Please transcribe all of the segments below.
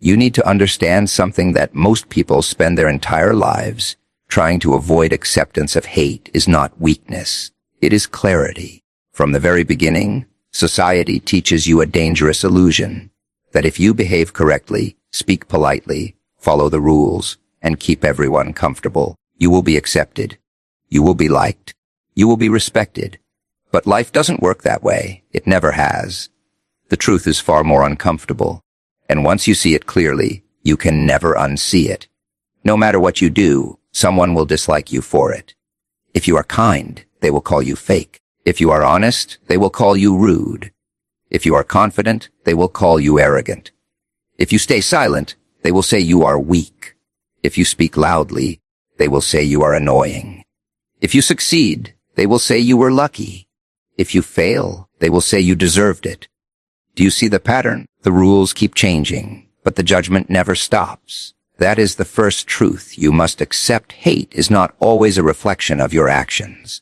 You need to understand something that most people spend their entire lives trying to avoid. Acceptance of hate is not weakness. It is clarity. From the very beginning, society teaches you a dangerous illusion that if you behave correctly, speak politely, follow the rules, and keep everyone comfortable, you will be accepted. You will be liked. You will be respected. But life doesn't work that way. It never has. The truth is far more uncomfortable. And once you see it clearly, you can never unsee it. No matter what you do, someone will dislike you for it. If you are kind, they will call you fake. If you are honest, they will call you rude. If you are confident, they will call you arrogant. If you stay silent, they will say you are weak. If you speak loudly, they will say you are annoying. If you succeed, they will say you were lucky. If you fail, they will say you deserved it. Do you see the pattern? The rules keep changing, but the judgment never stops. That is the first truth you must accept. Hate is not always a reflection of your actions.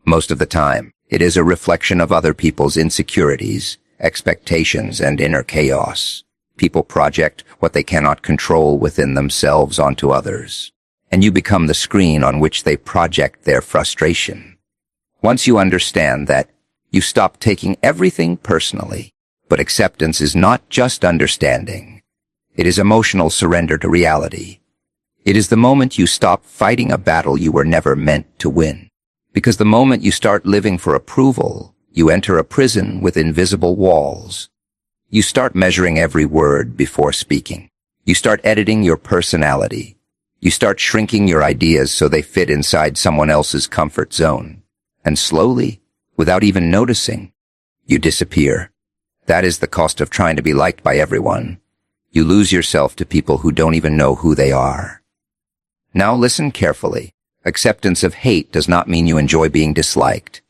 Most of the time, it is a reflection of other people's insecurities, expectations, and inner chaos. People project what they cannot control within themselves onto others, and you become the screen on which they project their frustration. Once you understand that, you stop taking everything personally. But acceptance is not just understanding. It is emotional surrender to reality. It is the moment you stop fighting a battle you were never meant to win. Because the moment you start living for approval, you enter a prison with invisible walls. You start measuring every word before speaking. You start editing your personality. You start shrinking your ideas so they fit inside someone else's comfort zone. And slowly, without even noticing, you disappear. That is the cost of trying to be liked by everyone. You lose yourself to people who don't even know who they are. Now listen carefully. Acceptance of hate does not mean you enjoy being disliked.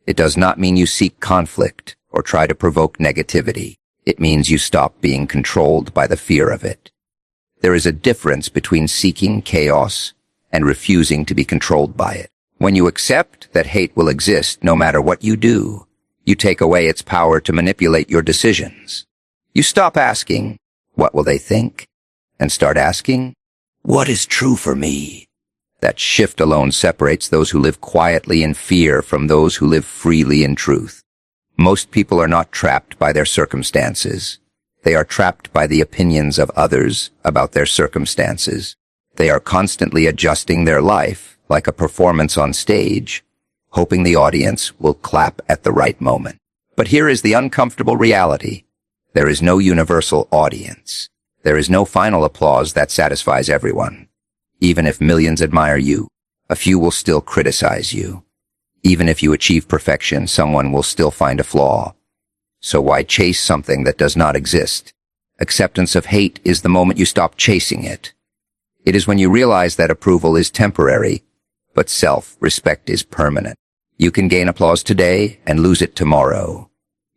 It does not mean you seek conflict or try to provoke negativity. It means you stop being controlled by the fear of it. There is a difference between seeking chaos and refusing to be controlled by it. When you accept that hate will exist no matter what you do, you take away its power to manipulate your decisions. You stop asking, "What will they think?" and start asking, "What is true for me?" That shift alone separates those who live quietly in fear from those who live freely in truth. Most people are not trapped by their circumstances. They are trapped by the opinions of others about their circumstances. They are constantly adjusting their life like a performance on stage, hoping the audience will clap at the right moment. But here is the uncomfortable reality. There is no universal audience. There is no final applause that satisfies everyone. Even if millions admire you, a few will still criticize you. Even if you achieve perfection, someone will still find a flaw. So why chase something that does not exist? Acceptance of hate is the moment you stop chasing it. It is when you realize that approval is temporary, but self-respect is permanent. You can gain applause today and lose it tomorrow.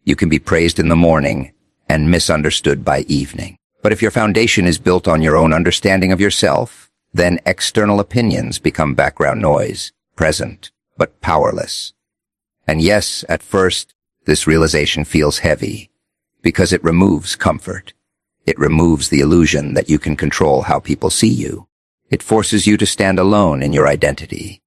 You can be praised in the morning and misunderstood by evening. But if your foundation is built on your own understanding of yourself, then external opinions become background noise, present, but powerless. And yes, at first, this realization feels heavy, because it removes comfort. It removes the illusion that you can control how people see you. It forces you to stand alone in your identity.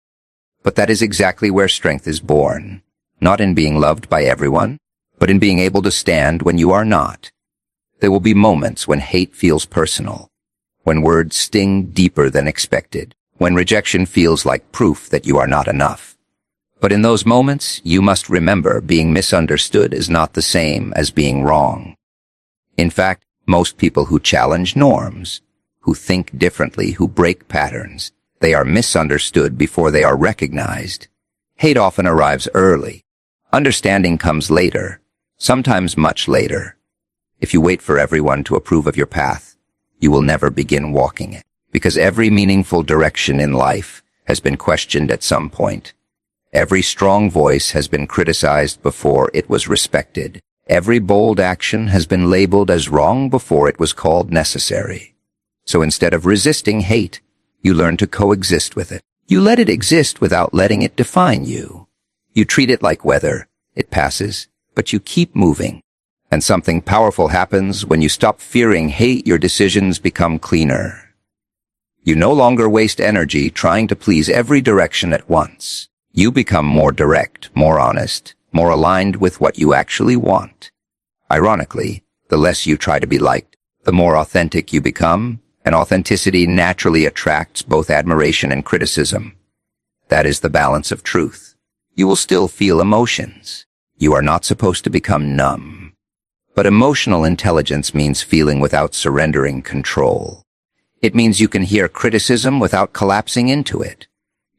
But that is exactly where strength is born, not in being loved by everyone, but in being able to stand when you are not. There will be moments when hate feels personal, when words sting deeper than expected, when rejection feels like proof that you are not enough. But in those moments, you must remember being misunderstood is not the same as being wrong. In fact, most people who challenge norms, who think differently, who break patterns, they are misunderstood before they are recognized. Hate often arrives early. Understanding comes later, sometimes much later. If you wait for everyone to approve of your path, you will never begin walking it, because every meaningful direction in life has been questioned at some point. Every strong voice has been criticized before it was respected. Every bold action has been labeled as wrong before it was called necessary. So instead of resisting hate, you learn to coexist with it. You let it exist without letting it define you. You treat it like weather. It passes, but you keep moving. And something powerful happens when you stop fearing hate. Your decisions become cleaner. You no longer waste energy trying to please every direction at once. You become more direct, more honest, more aligned with what you actually want. Ironically, the less you try to be liked, the more authentic you become, and authenticity naturally attracts both admiration and criticism. That is the balance of truth. You will still feel emotions. You are not supposed to become numb. But emotional intelligence means feeling without surrendering control. It means you can hear criticism without collapsing into it.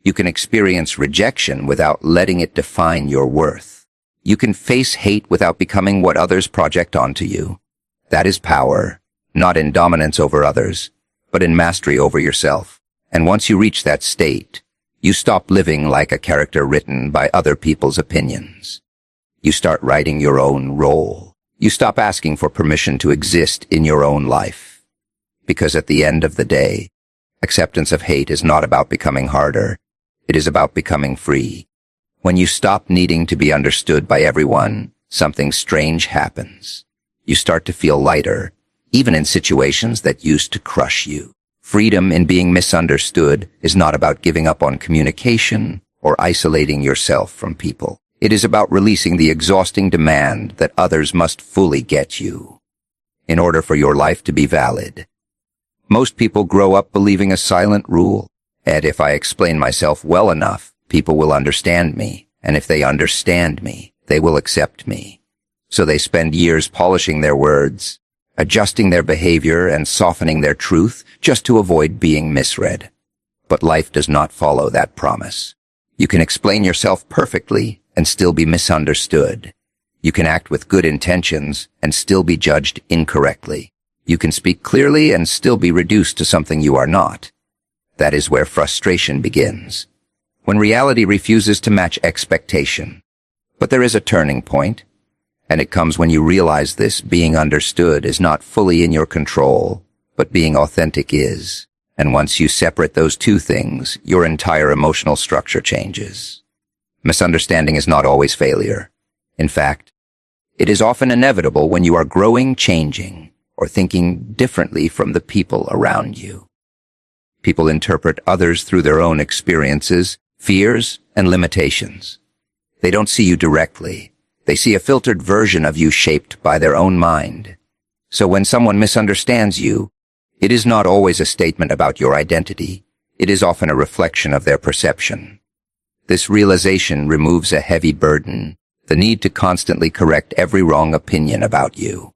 You can experience rejection without letting it define your worth. You can face hate without becoming what others project onto you. That is power, not in dominance over others, but in mastery over yourself. And once you reach that state, you stop living like a character written by other people's opinions. You start writing your own role. You stop asking for permission to exist in your own life. Because at the end of the day, acceptance of hate is not about becoming harder. It is about becoming free. When you stop needing to be understood by everyone, something strange happens. You start to feel lighter, even in situations that used to crush you. Freedom in being misunderstood is not about giving up on communication or isolating yourself from people. It is about releasing the exhausting demand that others must fully get you in order for your life to be valid. Most people grow up believing a silent rule. And if I explain myself well enough, people will understand me. And if they understand me, they will accept me. So they spend years polishing their words, adjusting their behavior and softening their truth just to avoid being misread. But life does not follow that promise. You can explain yourself perfectly and still be misunderstood. You can act with good intentions and still be judged incorrectly. You can speak clearly and still be reduced to something you are not. That is where frustration begins, when reality refuses to match expectation. But there is a turning point, and it comes when you realize this: being understood is not fully in your control, but being authentic is. And once you separate those two things, your entire emotional structure changes. Misunderstanding is not always failure. In fact, it is often inevitable when you are growing, changing, or thinking differently from the people around you. People interpret others through their own experiences, fears, and limitations. They don't see you directly. They see a filtered version of you shaped by their own mind. So when someone misunderstands you, it is not always a statement about your identity. It is often a reflection of their perception. This realization removes a heavy burden, the need to constantly correct every wrong opinion about you.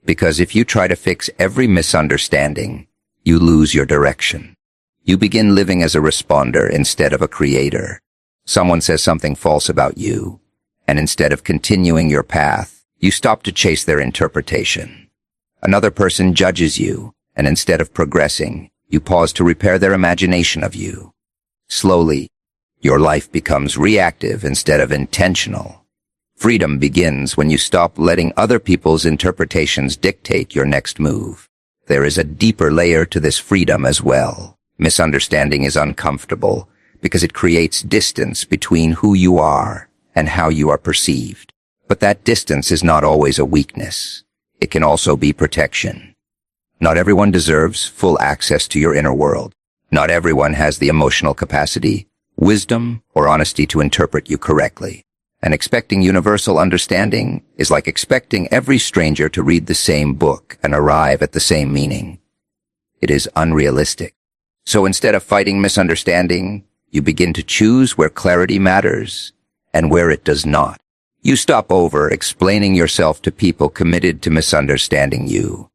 Because if you try to fix every misunderstanding, you lose your direction. You begin living as a responder instead of a creator. Someone says something false about you, and instead of continuing your path, you stop to chase their interpretation. Another person judges you, and instead of progressing, you pause to repair their imagination of you. Slowly, your life becomes reactive instead of intentional. Freedom begins when you stop letting other people's interpretations dictate your next move. There is a deeper layer to this freedom as well. Misunderstanding is uncomfortable because it creates distance between who you are and how you are perceived. But that distance is not always a weakness. It can also be protection. Not everyone deserves full access to your inner world. Not everyone has the emotional capacity, wisdom, or honesty to interpret you correctly. And expecting universal understanding is like expecting every stranger to read the same book and arrive at the same meaning. It is unrealistic. So instead of fighting misunderstanding, you begin to choose where clarity matters and where it does not. You stop over-explaining yourself to people committed to misunderstanding you.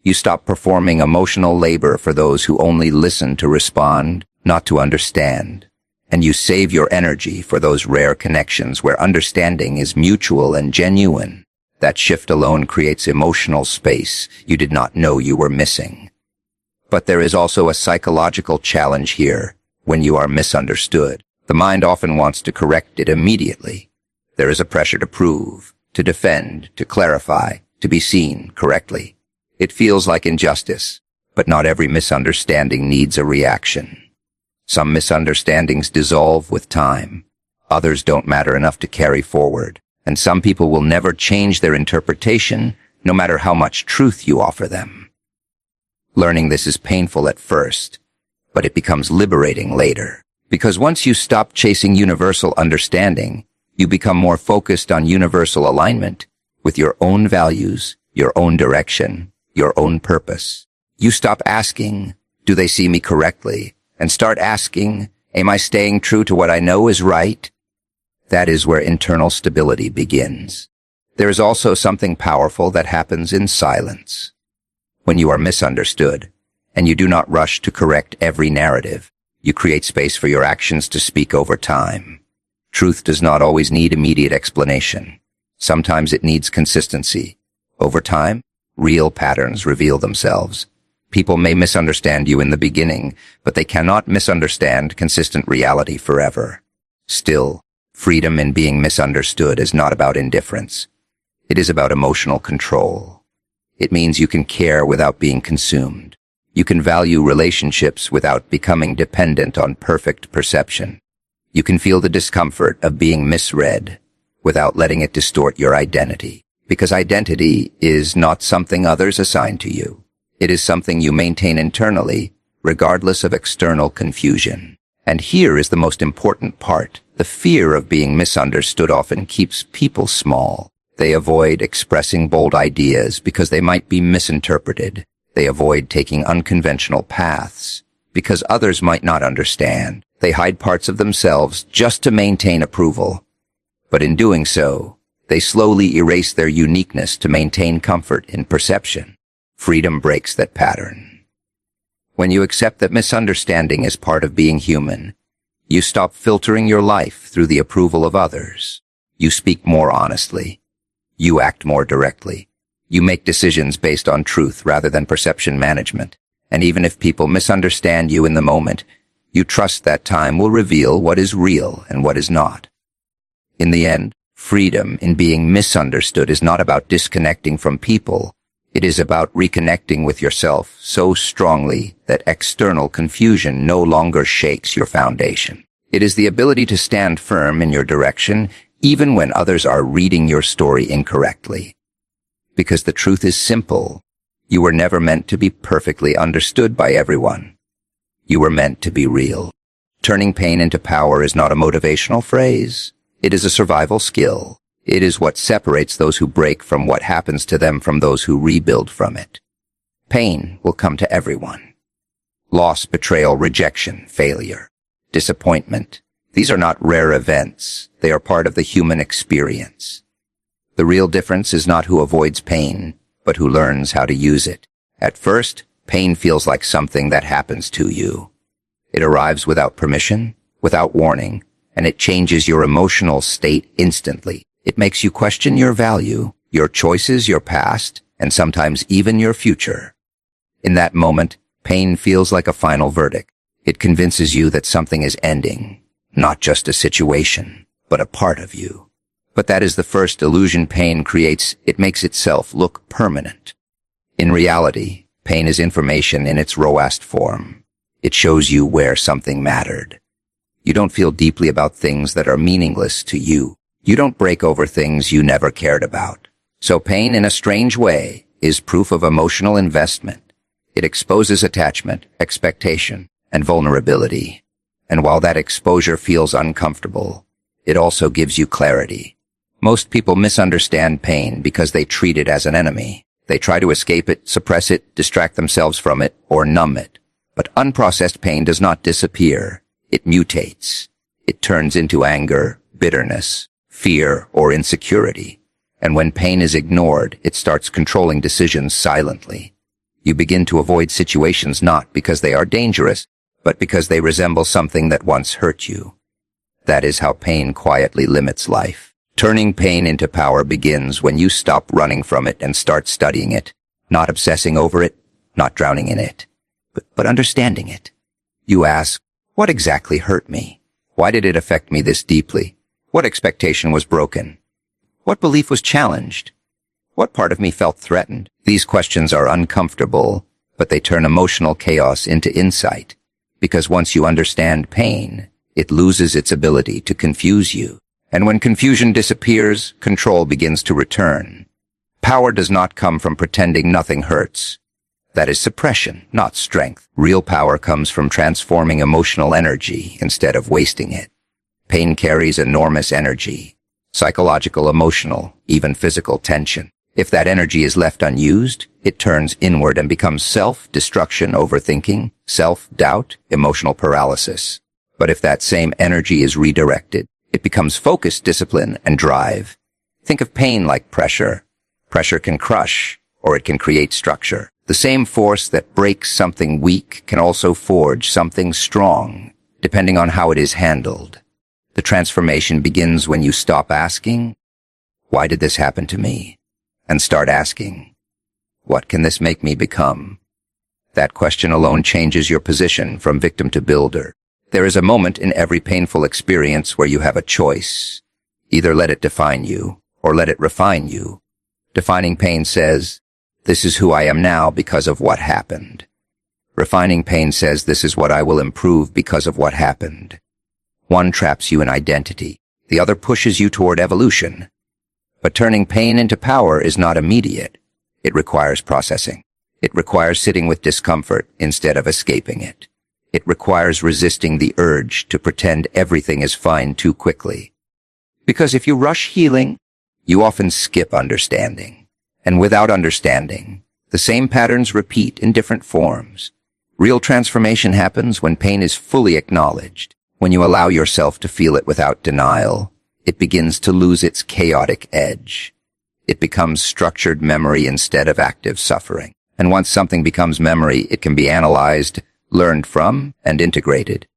You stop performing emotional labor for those who only listen to respond, not to understand. And you save your energy for those rare connections where understanding is mutual and genuine. That shift alone creates emotional space you did not know you were missing. But there is also a psychological challenge here. When you are misunderstood, the mind often wants to correct it immediately. There is a pressure to prove, to defend, to clarify, to be seen correctly. It feels like injustice, but not every misunderstanding needs a reaction. Some misunderstandings dissolve with time. Others don't matter enough to carry forward. And some people will never change their interpretation, no matter how much truth you offer them. Learning this is painful at first, but it becomes liberating later. Because once you stop chasing universal understanding, you become more focused on universal alignment with your own values, your own direction, your own purpose. You stop asking, do they see me correctly? And start asking, am I staying true to what I know is right? That is where internal stability begins. There is also something powerful that happens in silence. When you are misunderstood, and you do not rush to correct every narrative, you create space for your actions to speak over time. Truth does not always need immediate explanation. Sometimes it needs consistency. Over time, real patterns reveal themselves. People may misunderstand you in the beginning, but they cannot misunderstand consistent reality forever. Still, freedom in being misunderstood is not about indifference. It is about emotional control. It means you can care without being consumed. You can value relationships without becoming dependent on perfect perception. You can feel the discomfort of being misread without letting it distort your identity. Because identity is not something others assign to you. It is something you maintain internally, regardless of external confusion. And here is the most important part. The fear of being misunderstood often keeps people small. They avoid expressing bold ideas because they might be misinterpreted. They avoid taking unconventional paths because others might not understand. They hide parts of themselves just to maintain approval. But in doing so, they slowly erase their uniqueness to maintain comfort in perception. Freedom breaks that pattern. When you accept that misunderstanding is part of being human, you stop filtering your life through the approval of others. You speak more honestly. You act more directly. You make decisions based on truth rather than perception management. And even if people misunderstand you in the moment, you trust that time will reveal what is real and what is not. In the end, freedom in being misunderstood is not about disconnecting from people. It is about reconnecting with yourself so strongly that external confusion no longer shakes your foundation. It is the ability to stand firm in your direction even when others are reading your story incorrectly. Because the truth is simple. You were never meant to be perfectly understood by everyone. You were meant to be real. Turning pain into power is not a motivational phrase. It is a survival skill. It is what separates those who break from what happens to them from those who rebuild from it. Pain will come to everyone. Loss, betrayal, rejection, failure, disappointment. These are not rare events. They are part of the human experience. The real difference is not who avoids pain, but who learns how to use it. At first, pain feels like something that happens to you. It arrives without permission, without warning, and it changes your emotional state instantly. It makes you question your value, your choices, your past, and sometimes even your future. In that moment, pain feels like a final verdict. It convinces you that something is ending, not just a situation, but a part of you. But that is the first illusion pain creates. It makes itself look permanent. In reality, pain is information in its rawest form. It shows you where something mattered. You don't feel deeply about things that are meaningless to you. You don't break over things you never cared about. So pain, in a strange way, is proof of emotional investment. It exposes attachment, expectation, and vulnerability. And while that exposure feels uncomfortable, it also gives you clarity. Most people misunderstand pain because they treat it as an enemy. They try to escape it, suppress it, distract themselves from it, or numb it. But unprocessed pain does not disappear. It mutates. It turns into anger, bitterness, fear, or insecurity. And when pain is ignored, it starts controlling decisions silently. You begin to avoid situations not because they are dangerous, but because they resemble something that once hurt you. That is how pain quietly limits life. Turning pain into power begins when you stop running from it and start studying it, not obsessing over it, not drowning in it, but understanding it. You ask, what exactly hurt me? Why did it affect me this deeply? What expectation was broken? What belief was challenged? What part of me felt threatened? These questions are uncomfortable, but they turn emotional chaos into insight. Because once you understand pain, it loses its ability to confuse you. And when confusion disappears, control begins to return. Power does not come from pretending nothing hurts. That is suppression, not strength. Real power comes from transforming emotional energy instead of wasting it. Pain carries enormous energy. Psychological, emotional, even physical tension. If that energy is left unused, it turns inward and becomes self-destruction, overthinking, self-doubt, emotional paralysis. But if that same energy is redirected, it becomes focus, discipline, and drive. Think of pain like pressure. Pressure can crush, or it can create structure. The same force that breaks something weak can also forge something strong, depending on how it is handled. The transformation begins when you stop asking, "Why did this happen to me?" and start asking, "What can this make me become?" That question alone changes your position from victim to builder. There is a moment in every painful experience where you have a choice. Either let it define you, or let it refine you. Defining pain says, "This is who I am now because of what happened." Refining pain says, "This is what I will improve because of what happened." One traps you in identity. The other pushes you toward evolution. But turning pain into power is not immediate. It requires processing. It requires sitting with discomfort instead of escaping it. It requires resisting the urge to pretend everything is fine too quickly. Because if you rush healing, you often skip understanding. And without understanding, the same patterns repeat in different forms. Real transformation happens when pain is fully acknowledged. When you allow yourself to feel it without denial, it begins to lose its chaotic edge. It becomes structured memory instead of active suffering. And once something becomes memory, it can be analyzed, learned from, and integrated.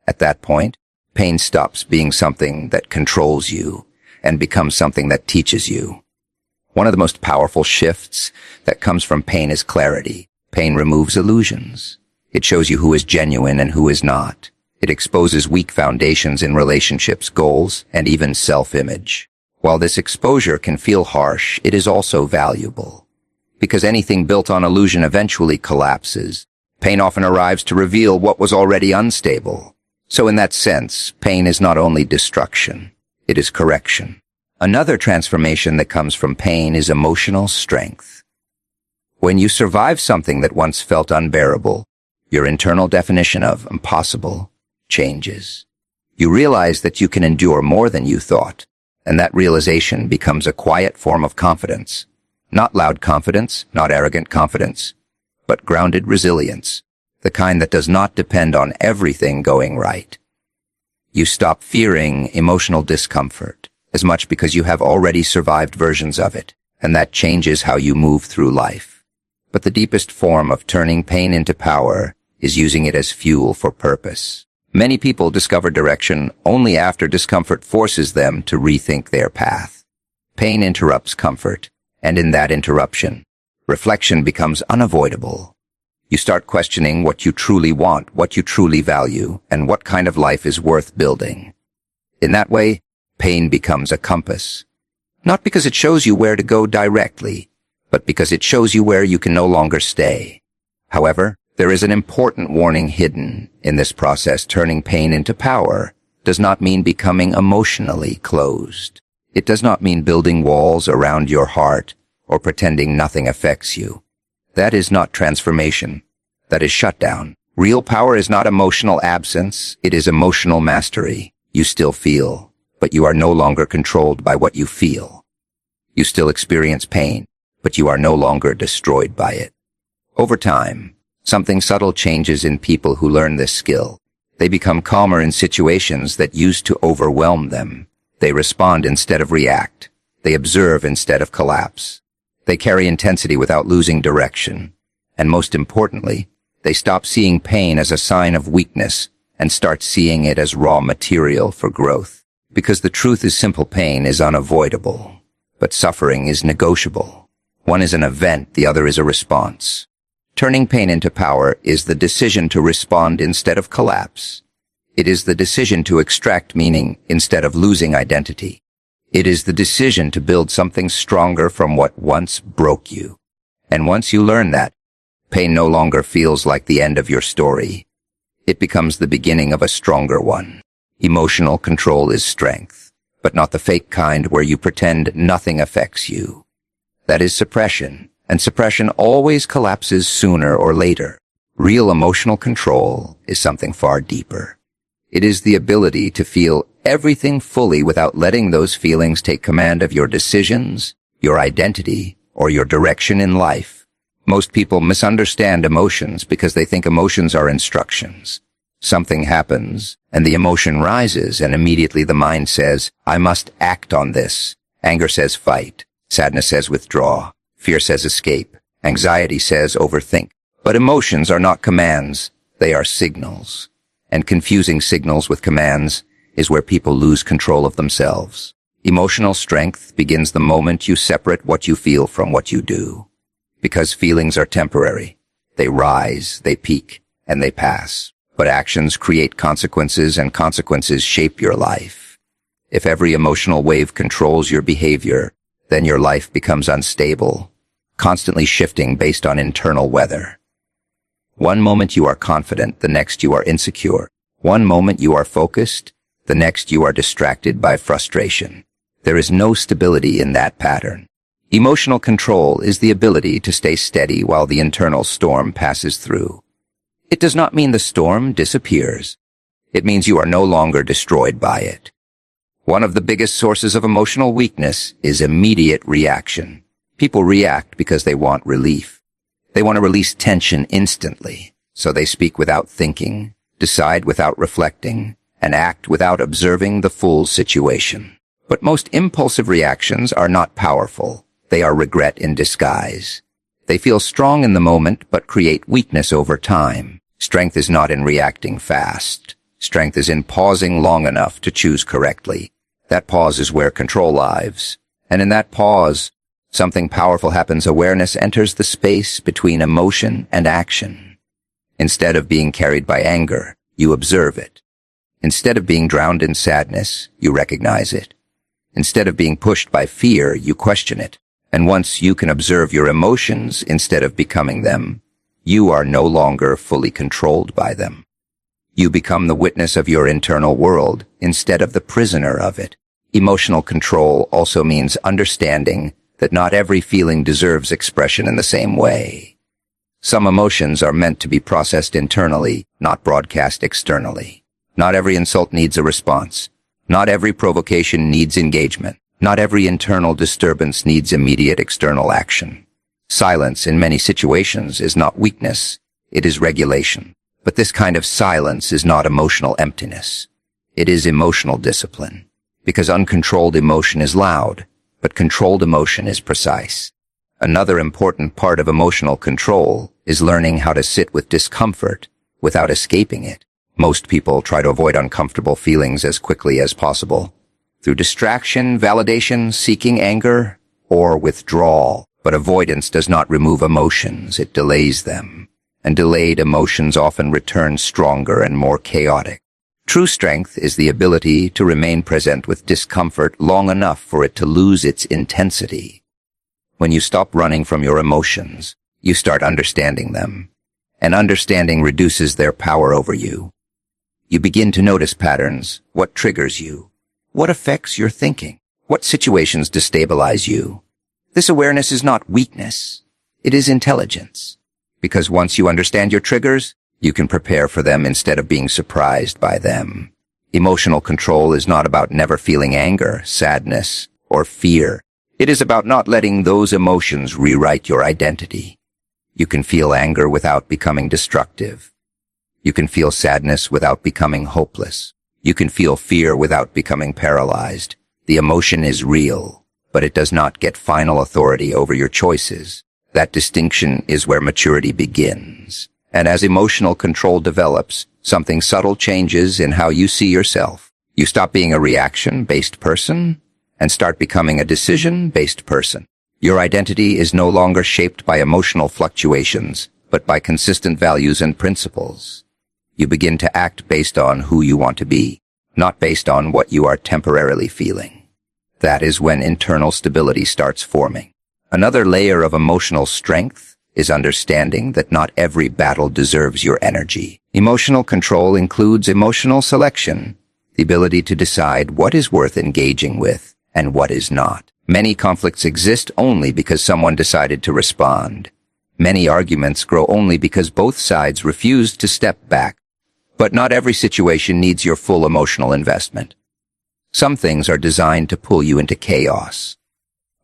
At that point, pain stops being something that controls you and becomes something that teaches you. One of the most powerful shifts that comes from pain is clarity. Pain removes illusions. It shows you who is genuine and who is not. It exposes weak foundations in relationships, goals, and even self-image. While this exposure can feel harsh, it is also valuable. Because anything built on illusion eventually collapses. Pain often arrives to reveal what was already unstable. So in that sense, pain is not only destruction, it is correction. Another transformation that comes from pain is emotional strength. When you survive something that once felt unbearable, your internal definition of impossible changes. You realize that you can endure more than you thought, and that realization becomes a quiet form of confidence. Not loud confidence, not arrogant confidence, but grounded resilience, the kind that does not depend on everything going right. You stop fearing emotional discomfort as much because you have already survived versions of it, and that changes how you move through life. But the deepest form of turning pain into power is using it as fuel for purpose. Many people discover direction only after discomfort forces them to rethink their path. Pain interrupts comfort, and in that interruption, reflection becomes unavoidable. You start questioning what you truly want, what you truly value, and what kind of life is worth building. In that way, pain becomes a compass. Not because it shows you where to go directly, but because it shows you where you can no longer stay. However, there is an important warning hidden in this process. Turning pain into power does not mean becoming emotionally closed. It does not mean building walls around your heart or pretending nothing affects you. That is not transformation. That is shutdown. Real power is not emotional absence. It is emotional mastery. You still feel, but you are no longer controlled by what you feel. You still experience pain, but you are no longer destroyed by it. Over time, something subtle changes in people who learn this skill. They become calmer in situations that used to overwhelm them. They respond instead of react. They observe instead of collapse. They carry intensity without losing direction. And most importantly, they stop seeing pain as a sign of weakness and start seeing it as raw material for growth. Because the truth is simple: pain is unavoidable, but suffering is negotiable. One is an event, the other is a response. Turning pain into power is the decision to respond instead of collapse. It is the decision to extract meaning instead of losing identity. It is the decision to build something stronger from what once broke you. And once you learn that, pain no longer feels like the end of your story. It becomes the beginning of a stronger one. Emotional control is strength, but not the fake kind where you pretend nothing affects you. That is suppression, and suppression always collapses sooner or later. Real emotional control is something far deeper. It is the ability to feel everything fully without letting those feelings take command of your decisions, your identity, or your direction in life. Most people misunderstand emotions because they think emotions are instructions. Something happens, and the emotion rises, and immediately the mind says, I must act on this. Anger says fight. Sadness says withdraw. Fear says escape. Anxiety says overthink. But emotions are not commands. They are signals. And confusing signals with commands is where people lose control of themselves. Emotional strength begins the moment you separate what you feel from what you do. Because feelings are temporary. They rise, they peak, and they pass. But actions create consequences, and consequences shape your life. If every emotional wave controls your behavior, then your life becomes unstable, constantly shifting based on internal weather. One moment you are confident, the next you are insecure. One moment you are focused, the next you are distracted by frustration. There is no stability in that pattern. Emotional control is the ability to stay steady while the internal storm passes through. It does not mean the storm disappears. It means you are no longer destroyed by it. One of the biggest sources of emotional weakness is immediate reaction. People react because they want relief. They want to release tension instantly, so they speak without thinking, decide without reflecting, and act without observing the full situation. But most impulsive reactions are not powerful. They are regret in disguise. They feel strong in the moment, but create weakness over time. Strength is not in reacting fast. Strength is in pausing long enough to choose correctly. That pause is where control lives. And in that pause, something powerful happens. Awareness enters the space between emotion and action. Instead of being carried by anger, you observe it. Instead of being drowned in sadness, you recognize it. Instead of being pushed by fear, you question it. And once you can observe your emotions instead of becoming them, you are no longer fully controlled by them. You become the witness of your internal world instead of the prisoner of it. Emotional control also means understanding that not every feeling deserves expression in the same way. Some emotions are meant to be processed internally, not broadcast externally. Not every insult needs a response. Not every provocation needs engagement. Not every internal disturbance needs immediate external action. Silence in many situations is not weakness, it is regulation. But this kind of silence is not emotional emptiness. It is emotional discipline. Because uncontrolled emotion is loud, but controlled emotion is precise. Another important part of emotional control is learning how to sit with discomfort without escaping it. Most people try to avoid uncomfortable feelings as quickly as possible, through distraction, validation, seeking anger, or withdrawal. But avoidance does not remove emotions, it delays them. And delayed emotions often return stronger and more chaotic. True strength is the ability to remain present with discomfort long enough for it to lose its intensity. When you stop running from your emotions, you start understanding them. And understanding reduces their power over you. You begin to notice patterns, what triggers you, what affects your thinking, what situations destabilize you. This awareness is not weakness, it is intelligence. Because once you understand your triggers, you can prepare for them instead of being surprised by them. Emotional control is not about never feeling anger, sadness, or fear. It is about not letting those emotions rewrite your identity. You can feel anger without becoming destructive. You can feel sadness without becoming hopeless. You can feel fear without becoming paralyzed. The emotion is real, but it does not get final authority over your choices. That distinction is where maturity begins. And as emotional control develops, something subtle changes in how you see yourself. You stop being a reaction-based person and start becoming a decision-based person. Your identity is no longer shaped by emotional fluctuations, but by consistent values and principles. You begin to act based on who you want to be, not based on what you are temporarily feeling. That is when internal stability starts forming. Another layer of emotional strength is understanding that not every battle deserves your energy. Emotional control includes emotional selection, the ability to decide what is worth engaging with and what is not. Many conflicts exist only because someone decided to respond. Many arguments grow only because both sides refused to step back. But not every situation needs your full emotional investment. Some things are designed to pull you into chaos.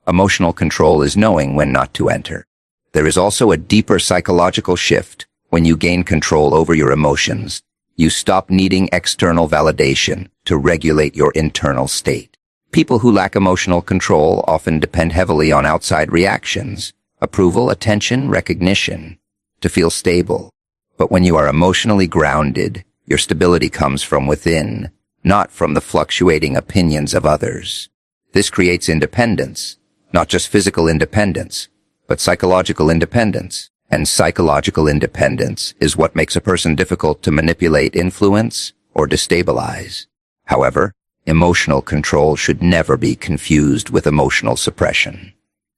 Emotional control is knowing when not to enter. There is also a deeper psychological shift when you gain control over your emotions. You stop needing external validation to regulate your internal state. People who lack emotional control often depend heavily on outside reactions, approval, attention, recognition, to feel stable. But when you are emotionally grounded, your stability comes from within, not from the fluctuating opinions of others. This creates independence, not just physical independence, but psychological independence. And psychological independence is what makes a person difficult to manipulate, influence, or destabilize. However, emotional control should never be confused with emotional suppression.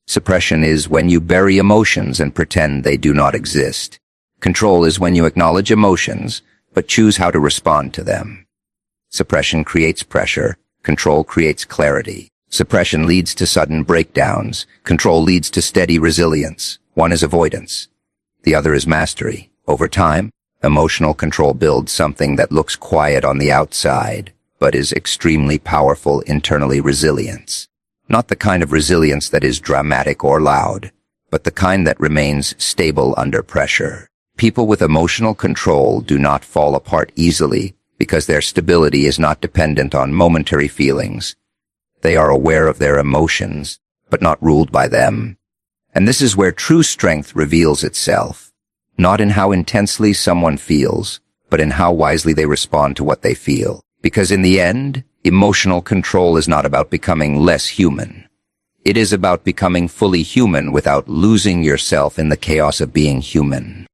Suppression is when you bury emotions and pretend they do not exist. Control is when you acknowledge emotions, but choose how to respond to them. Suppression creates pressure. Control creates clarity. Suppression leads to sudden breakdowns. Control leads to steady resilience. One is avoidance. The other is mastery. Over time, emotional control builds something that looks quiet on the outside, but is extremely powerful internally. Resilience. Not the kind of resilience that is dramatic or loud, but the kind that remains stable under pressure. People with emotional control do not fall apart easily because their stability is not dependent on momentary feelings. They are aware of their emotions, but not ruled by them. And this is where true strength reveals itself, not in how intensely someone feels, but in how wisely they respond to what they feel. Because in the end, emotional control is not about becoming less human. It is about becoming fully human without losing yourself in the chaos of being human.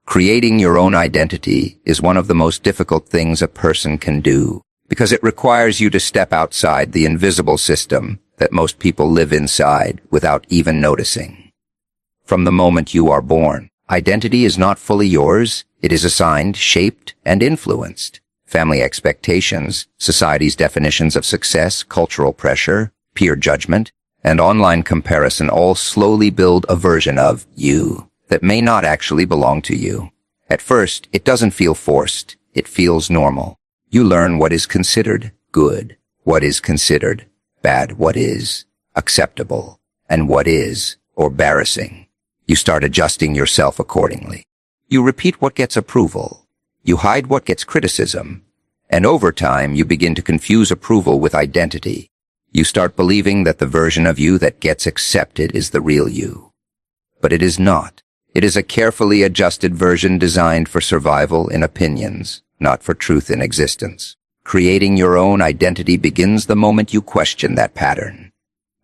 Creating your own identity is one of the most difficult things a person can do, because it requires you to step outside the invisible system that most people live inside without even noticing. From the moment you are born, identity is not fully yours. It is assigned, shaped, and influenced. Family expectations, society's definitions of success, cultural pressure, peer judgment, and online comparison all slowly build a version of you that may not actually belong to you. At first, it doesn't feel forced. It feels normal. You learn what is considered good, what is considered bad, what is acceptable, and what is embarrassing. You start adjusting yourself accordingly. You repeat what gets approval. You hide what gets criticism. And over time, you begin to confuse approval with identity. You start believing that the version of you that gets accepted is the real you. But it is not. It is a carefully adjusted version designed for survival in opinions, not for truth in existence. Creating your own identity begins the moment you question that pattern.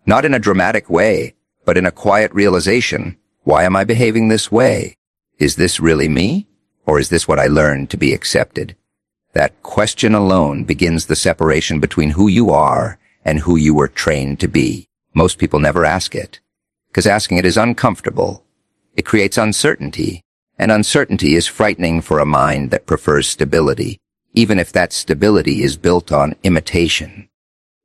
Not in a dramatic way, but in a quiet realization. Why am I behaving this way? Is this really me? Or is this what I learned to be accepted? That question alone begins the separation between who you are and who you were trained to be. Most people never ask it, because asking it is uncomfortable. It creates uncertainty, and uncertainty is frightening for a mind that prefers stability, even if that stability is built on imitation.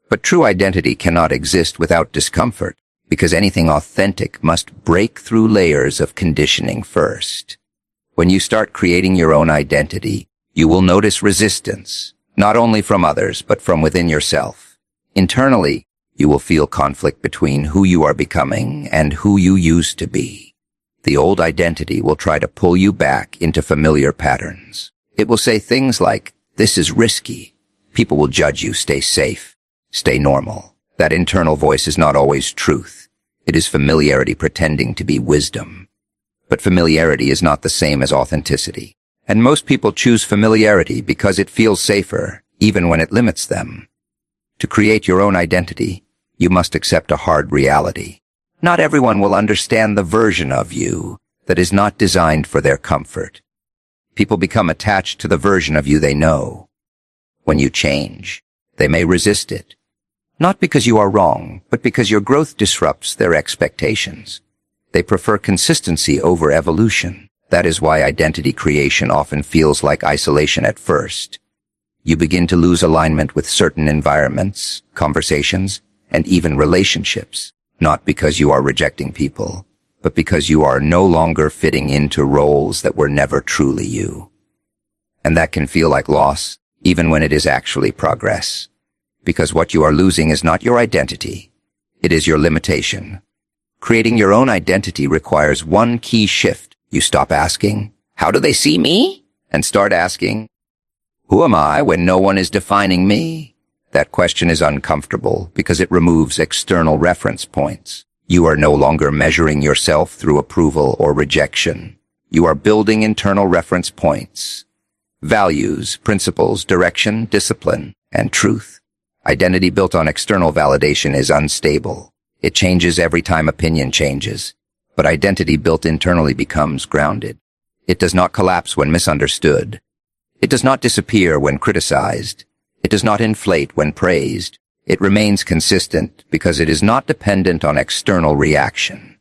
But true identity cannot exist without discomfort, because anything authentic must break through layers of conditioning first. When you start creating your own identity, you will notice resistance, not only from others, but from within yourself. Internally, you will feel conflict between who you are becoming and who you used to be. The old identity will try to pull you back into familiar patterns. It will say things like, "This is risky." People will judge you. Stay safe. Stay normal. That internal voice is not always truth. It is familiarity pretending to be wisdom. But familiarity is not the same as authenticity. And most people choose familiarity because it feels safer, even when it limits them. To create your own identity, you must accept a hard reality. Not everyone will understand the version of you that is not designed for their comfort. People become attached to the version of you they know. When you change, they may resist it. Not because you are wrong, but because your growth disrupts their expectations. They prefer consistency over evolution. That is why identity creation often feels like isolation at first. You begin to lose alignment with certain environments, conversations, and even relationships, not because you are rejecting people, but because you are no longer fitting into roles that were never truly you. And that can feel like loss, even when it is actually progress. Because what you are losing is not your identity. It is your limitation. Creating your own identity requires one key shift. You stop asking, "How do they see me?" and start asking, "Who am I when no one is defining me?" That question is uncomfortable because it removes external reference points. You are no longer measuring yourself through approval or rejection. You are building internal reference points. Values, principles, direction, discipline, and truth. Identity built on external validation is unstable. It changes every time opinion changes. But identity built internally becomes grounded. It does not collapse when misunderstood. It does not disappear when criticized. It does not inflate when praised. It remains consistent because it is not dependent on external reaction.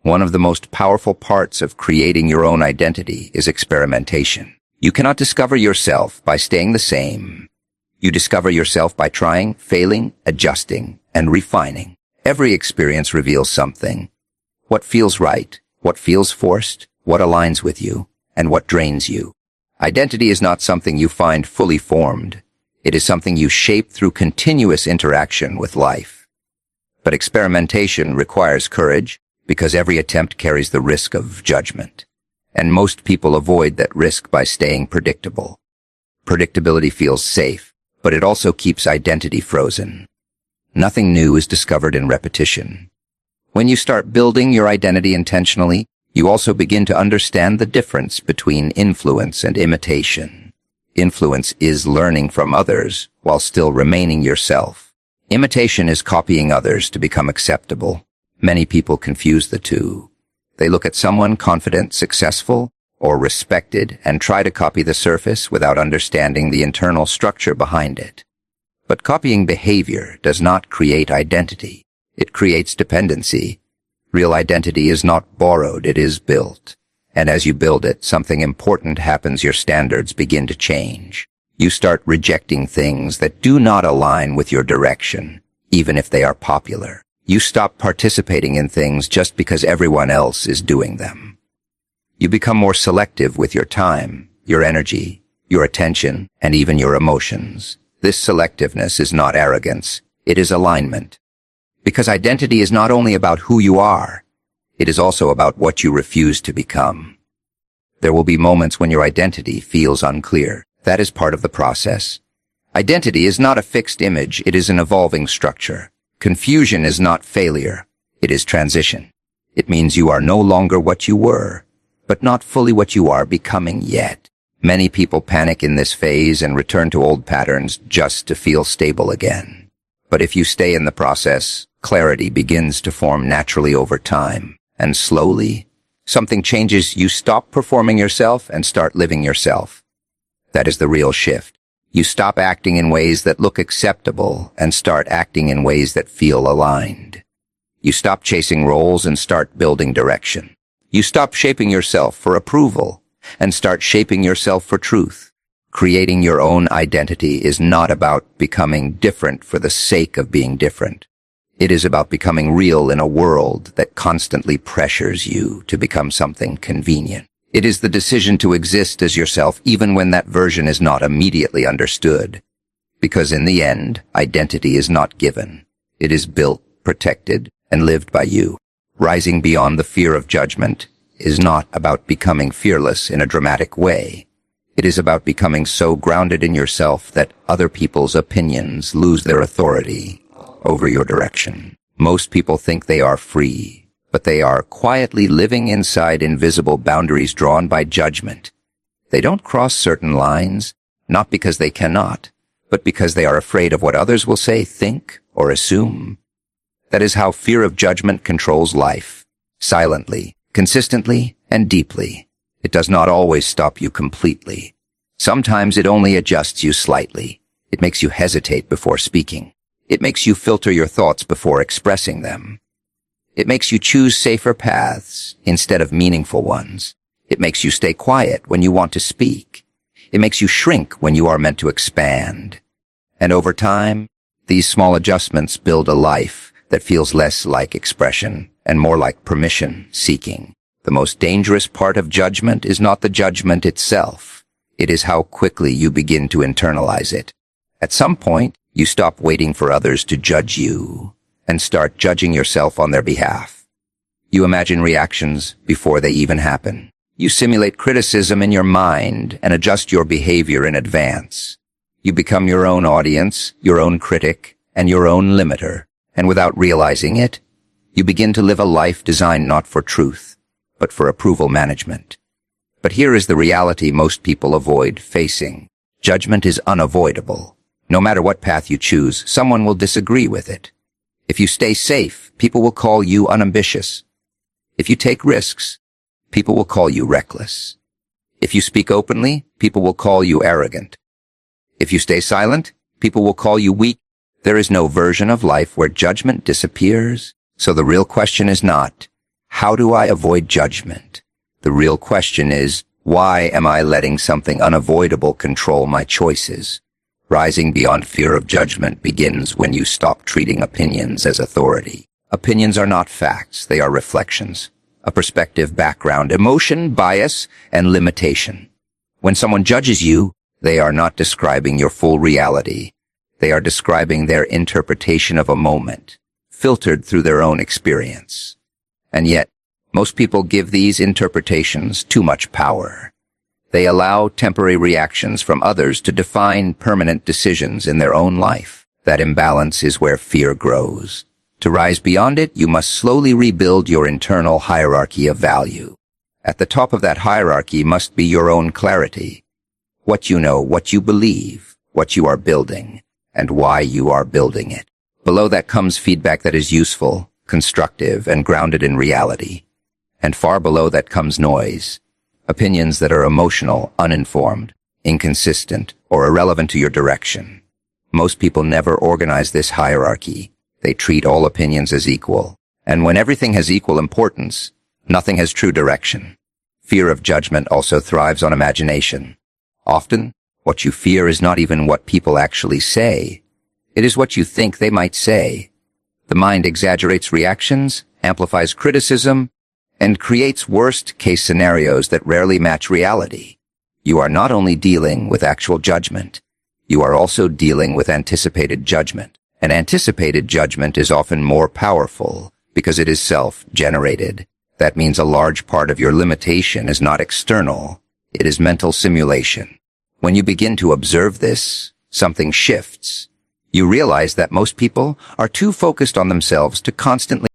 One of the most powerful parts of creating your own identity is experimentation. You cannot discover yourself by staying the same. You discover yourself by trying, failing, adjusting, and refining. Every experience reveals something. What feels right, what feels forced, what aligns with you, and what drains you. Identity is not something you find fully formed. It is something you shape through continuous interaction with life. But experimentation requires courage because every attempt carries the risk of judgment. And most people avoid that risk by staying predictable. Predictability feels safe, but it also keeps identity frozen. Nothing new is discovered in repetition. When you start building your identity intentionally, you also begin to understand the difference between influence and imitation. Influence is learning from others while still remaining yourself. Imitation is copying others to become acceptable. Many people confuse the two. They look at someone confident, successful, or respected and try to copy the surface without understanding the internal structure behind it. But copying behavior does not create identity. It creates dependency. Real identity is not borrowed, it is built. And as you build it, something important happens. Your standards begin to change. You start rejecting things that do not align with your direction, even if they are popular. You stop participating in things just because everyone else is doing them. You become more selective with your time, your energy, your attention, and even your emotions. This selectiveness is not arrogance, it is alignment. Because identity is not only about who you are, it is also about what you refuse to become. There will be moments when your identity feels unclear. That is part of the process. Identity is not a fixed image, it is an evolving structure. Confusion is not failure, it is transition. It means you are no longer what you were, but not fully what you are becoming yet. Many people panic in this phase and return to old patterns just to feel stable again. But if you stay in the process, clarity begins to form naturally over time. And slowly, something changes. You stop performing yourself and start living yourself. That is the real shift. You stop acting in ways that look acceptable and start acting in ways that feel aligned. You stop chasing roles and start building direction. You stop shaping yourself for approval and start shaping yourself for truth. Creating your own identity is not about becoming different for the sake of being different. It is about becoming real in a world that constantly pressures you to become something convenient. It is the decision to exist as yourself even when that version is not immediately understood. Because in the end, identity is not given. It is built, protected, and lived by you. Rising beyond the fear of judgment is not about becoming fearless in a dramatic way. It is about becoming so grounded in yourself that other people's opinions lose their authority over your direction. Most people think they are free, but they are quietly living inside invisible boundaries drawn by judgment. They don't cross certain lines, not because they cannot, but because they are afraid of what others will say, think, or assume. That is how fear of judgment controls life, silently, consistently, and deeply. It does not always stop you completely. Sometimes it only adjusts you slightly. It makes you hesitate before speaking. It makes you filter your thoughts before expressing them. It makes you choose safer paths instead of meaningful ones. It makes you stay quiet when you want to speak. It makes you shrink when you are meant to expand. And over time, these small adjustments build a life that feels less like expression and more like permission seeking. The most dangerous part of judgment is not the judgment itself. It is how quickly you begin to internalize it. At some point, you stop waiting for others to judge you and start judging yourself on their behalf. You imagine reactions before they even happen. You simulate criticism in your mind and adjust your behavior in advance. You become your own audience, your own critic, and your own limiter. And without realizing it, you begin to live a life designed not for truth, but for approval management. But here is the reality most people avoid facing. Judgment is unavoidable. No matter what path you choose, someone will disagree with it. If you stay safe, people will call you unambitious. If you take risks, people will call you reckless. If you speak openly, people will call you arrogant. If you stay silent, people will call you weak. There is no version of life where judgment disappears. So the real question is not, how do I avoid judgment? The real question is, why am I letting something unavoidable control my choices? Rising beyond fear of judgment begins when you stop treating opinions as authority. Opinions are not facts, they are reflections. A perspective, background, emotion, bias, and limitation. When someone judges you, they are not describing your full reality. They are describing their interpretation of a moment, filtered through their own experience. And yet, most people give these interpretations too much power. They allow temporary reactions from others to define permanent decisions in their own life. That imbalance is where fear grows. To rise beyond it, you must slowly rebuild your internal hierarchy of value. At the top of that hierarchy must be your own clarity. What you know, what you believe, what you are building, and why you are building it. Below that comes feedback that is useful, constructive, and grounded in reality. And far below that comes noise. Opinions that are emotional, uninformed, inconsistent, or irrelevant to your direction. Most people never organize this hierarchy. They treat all opinions as equal. And when everything has equal importance, nothing has true direction. Fear of judgment also thrives on imagination. Often, what you fear is not even what people actually say. It is what you think they might say. The mind exaggerates reactions, amplifies criticism, and creates worst-case scenarios that rarely match reality. You are not only dealing with actual judgment, you are also dealing with anticipated judgment. And anticipated judgment is often more powerful because it is self-generated. That means a large part of your limitation is not external, it is mental simulation. When you begin to observe this, something shifts. You realize that most people are too focused on themselves to constantly